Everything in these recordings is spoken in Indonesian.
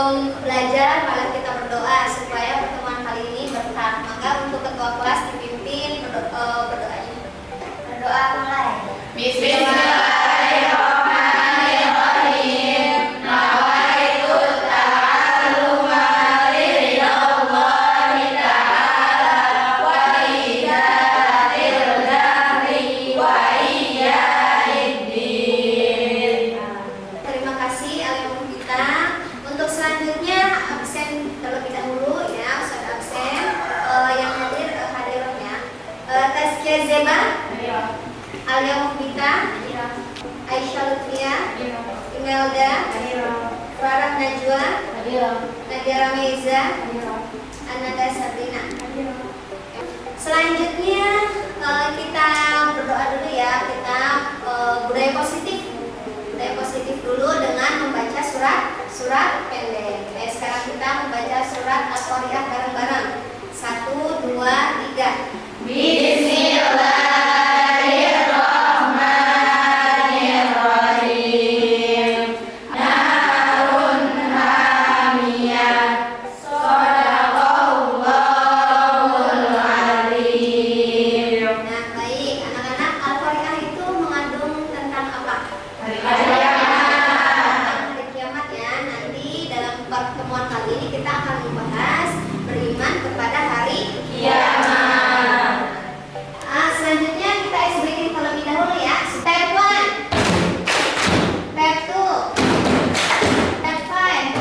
sebelum belajar, mari kita berdoa supaya pertemuan kali ini berkah. Maka untuk ketua kelas dipimpin berdoanya. Berdoa mulai. Bismillahirrahmanirrahim. Nawaitu ta'alluma lillahi ta'ala wa idatil dahri wa iya'iddin. Terima kasih alim kita. Untuk selanjutnya absen terlebih dahulu ya, Ustaz absen. Yang hadirnya Taskia Zeba, Alia Mukhbita, Aisyah Lutfia, Imelda, Farah Najwa, Nadia Rameza, Ananda Sabrina. Selanjutnya kita berdoa dulu ya. Kita budaya positif dulu dengan membaca surat pendek. Sekarang kita membaca surat Al-Qari'ah bareng-bareng. 1, 2, 3. Bismillahirrahmanirrahim. Narun hamiyah. Shadaqallahul azim. Nah, baik anak-anak, Al-Qari'ah itu mengandung tentang apa? Hari kiamat ya. Nanti dalam pertemuan kali ini kita akan membahas beriman kepada hari kiamat. Selanjutnya kita ice breaking terlebih dahulu ya. Step 1, step 2, step 5.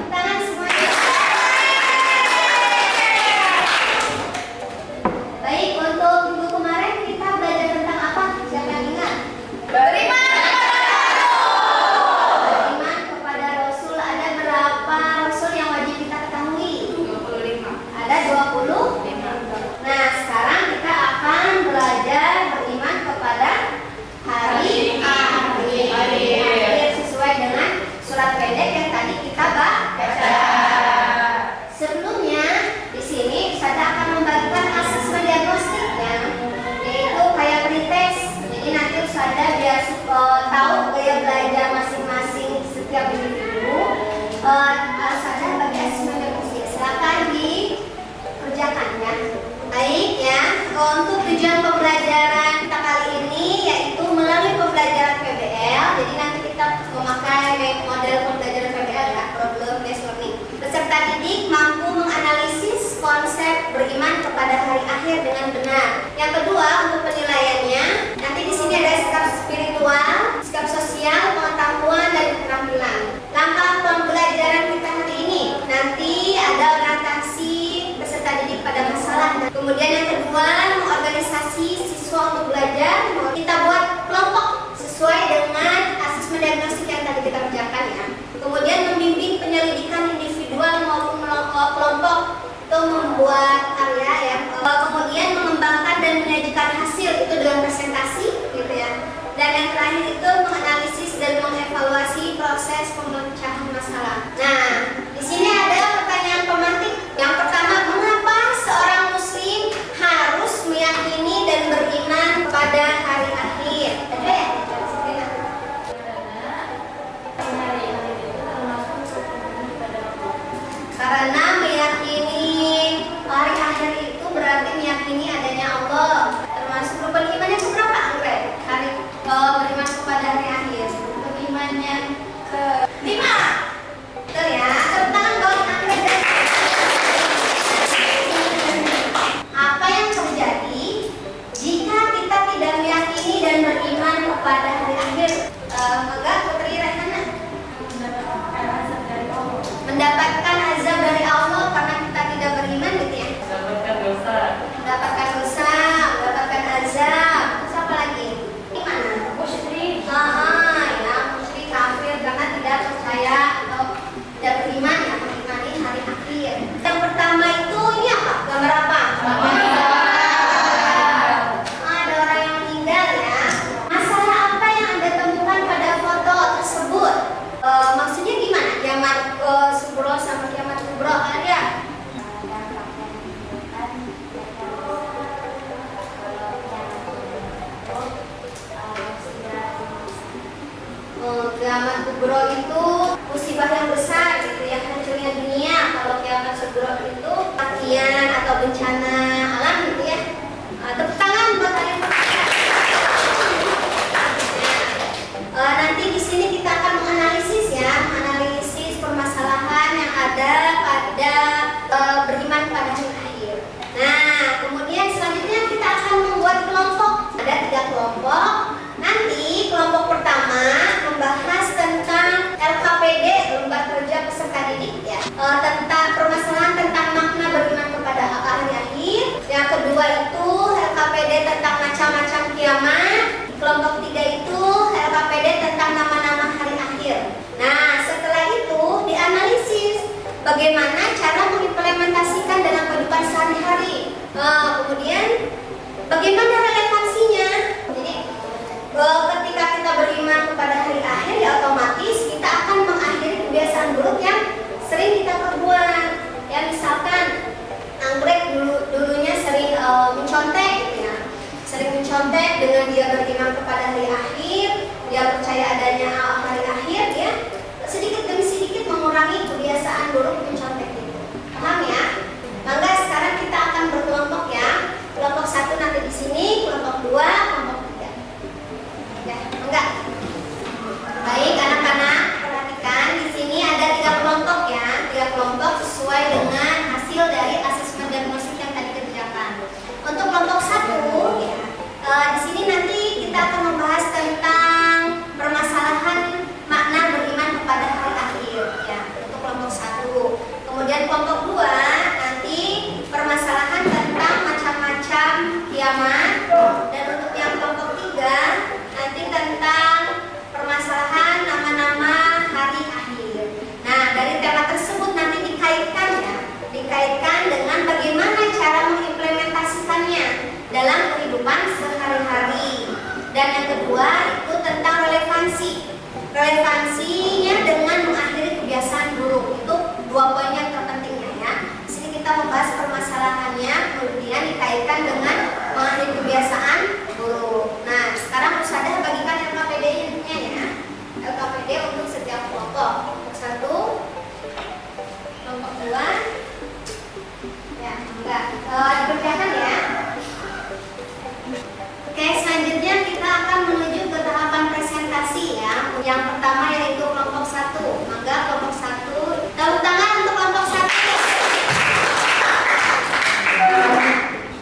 Tangan semuanya. Baik, untuk minggu kemarin kita belajar tentang apa? Siapa yang ingat? Beriman kepada Rasul. Ada berapa Rasul yang wajib kita ketahui? 25. Ada 25. Nah, sekarang kita akan belajar beriman kepada hari akhir sesuai dengan surat pendek yang tadi kita baca. Sebelumnya di sini saya akan membagikan asesmen diagnostiknya, yaitu kayak pretest. Jadi nanti Ustazah biar tahu gaya belajar masing-masing setiap individu. Ustazah bagi asesmen diagnostik. Silakan dikerjakan ya. Baik ya. Untuk tujuan pembelajaran kita kali ini yaitu melalui pembelajaran PBL. Jadi nanti kita memakai model pembelajaran PBL ya, problem based learning. Peserta didik mampu menganalisis konsep beriman kepada hari akhir dengan benar. Yang kedua, untuk penilaiannya, nanti di sini ada sikap spiritual, sikap sosial, pengetahuan dan keterampilan. Langkah pembelajaran kita hari ini, nanti ada orientasi peserta didik pada masalah. Kemudian yang kedua, mengorganisasi siswa untuk belajar. Kita buat kelompok sesuai dengan asesmen diagnostik yang tadi kita kerjakan ya. Kemudian membimbing penyelidikan individual maupun kelompok itu membuat karya ya. Kemudian mengembangkan dan menyajikan hasil itu dengan presentasi gitu ya. Dan yang terakhir itu menganalisis dan mengevaluasi proses pemecahan masalah. Nah, di sini ada pertanyaan pemantik. Yang pertama, mengapa seorang muslim harus meyakini dan beriman kepada hari akhir? Karena meyakini hari akhir itu berarti meyakini adanya Allah. Termasuk rukun iman yang keberapa, Anggrek? Beriman kepada hari akhir. Rukun iman yang ke-5. Betul ya? Tepuk tangan buat Anggrek. Sugro itu musibah yang besar gitu ya, hancurnya dunia. Kalau kiamat sugro itu kematian atau bencana alam gitu ya. Tepuk tangan buat kalian. Nanti di sini kita akan menganalisis ya, menganalisis permasalahan yang ada pada beriman pada hari akhir. Nah, kemudian selanjutnya kita akan membuat kelompok. Ada 3 kelompok. Nanti kelompok pertama membahas tentang LKPD, Lembar Kerja Peserta Didik ya, tentang permasalahan tentang makna beriman kepada hari akhir. Yang kedua itu LKPD tentang macam-macam kiamat. Kelompok 3 itu LKPD tentang nama-nama hari akhir. Nah, setelah itu dianalisis bagaimana cara mengimplementasikan dalam kehidupan sehari-hari. Kemudian bagaimana relevansinya. Jadi ketika kita beriman kepada hari akhir ya otomatis kita akan mengakhiri kebiasaan buruk yang sering kita perbuat. Ya misalkan anggrek dulunya sering mencontek gitu ya. Sering mencontek dengan dia beriman kepada hari akhir, dia percaya adanya hari akhir ya. Sedikit demi sedikit mengurangi kebiasaan buruk mencontek itu. Paham ya? Maka sekarang kita akan berkelompok ya. Kelompok 1 nanti di sini, kelompok 2, kelompok 3. Ya, enggak. Baik, anak-anak, perhatikan di sini ada 3 kelompok ya. 3 kelompok sesuai dengan hasil dari asesmen diagnostik yang tadi kerjakan. Untuk kelompok 1 ya, di sini nanti kita akan membahas tentang permasalahan makna beriman kepada hari akhir ya. Untuk kelompok 1. Kemudian kelompok 2 nanti permasalahan tentang macam-macam kiamat. Dan untuk yang kelompok 3 nanti tentang permasalahan nama-nama hari akhir. Nah, dari tema tersebut nanti dikaitkan ya, dikaitkan dengan bagaimana cara mengimplementasikannya dalam kehidupan sehari-hari. Dan yang kedua itu tentang relevansi. Relevansinya dengan mengakhiri kebiasaan buruk. Itu 2 poin yang terpentingnya ya. Di sini kita membahas permasalahannya, kemudian dikaitkan dengan mengakhiri kebiasaan buruk. Nah, sekarang Ustazah bagikan LKPD-nya ya. LKPD untuk setiap kelompok. Kelompok 1, kelompok 2. Ya, enggak. Dikerjakan ya. Oke, selanjutnya kita akan menuju ke tahapan presentasi ya. Yang pertama yaitu kelompok 1. Maka kelompok 1, tepuk tangan untuk kelompok 1.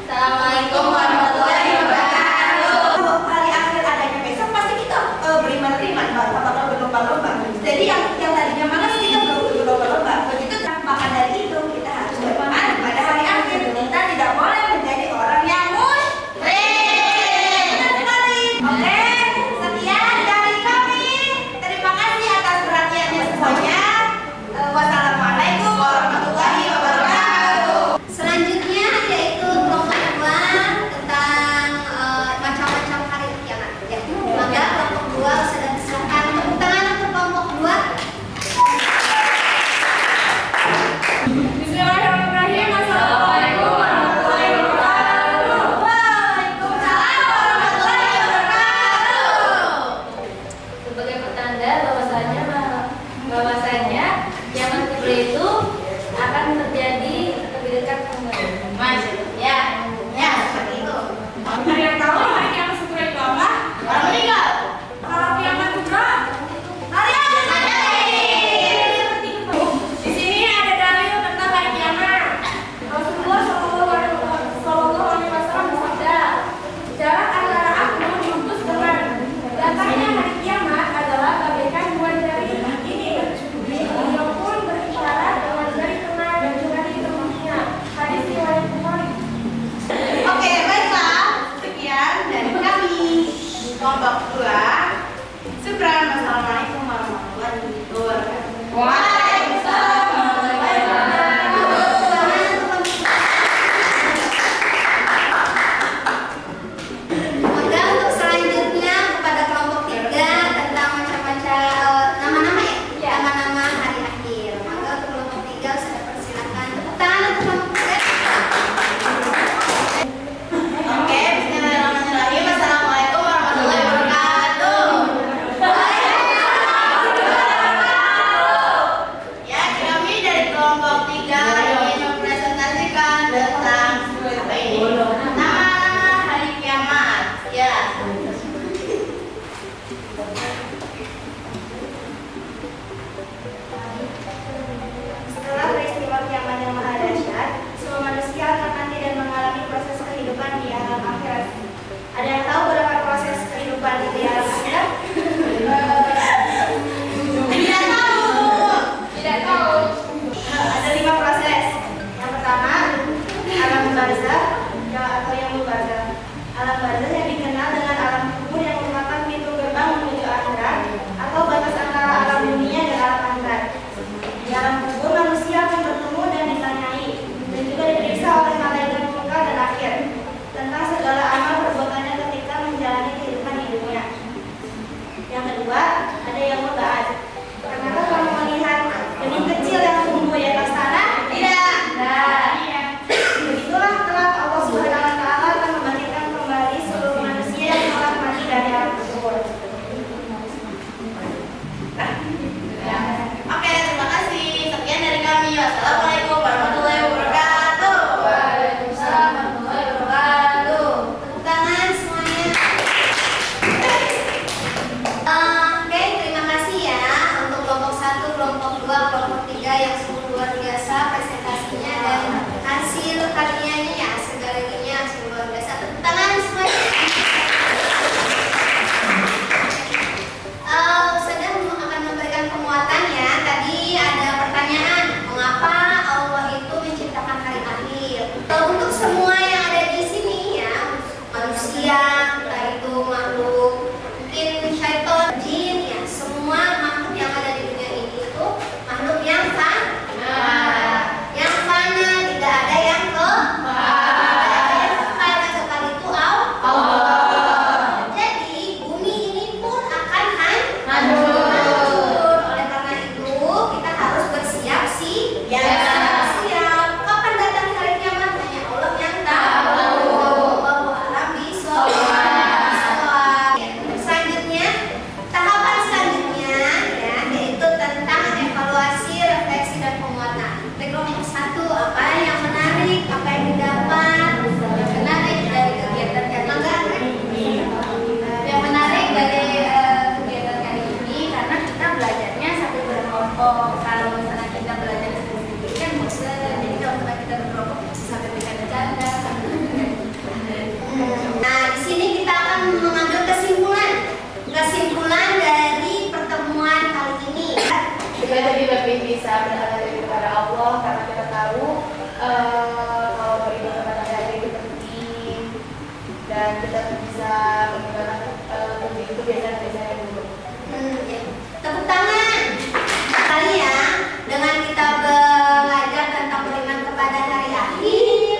Assalamualaikum warahmatullahi wabarakatuh. Hari akhir adanya besok pasti kita beriman, bakal berlomba-lomba. Jadi yang tadinya malas kita berlomba-lomba. Begitu maka dari itu kita harus beriman pada hari akhir. Kita tidak boleh menjadi orang yang musyrik. Oke, sekian dari kami. Terima dan kita bisa mengenalkan kebiasaan-kebiasaan dulu. Ya. Tepuk tangan. Kali ya, dengan kita belajar tentang beriman kepada hari akhir,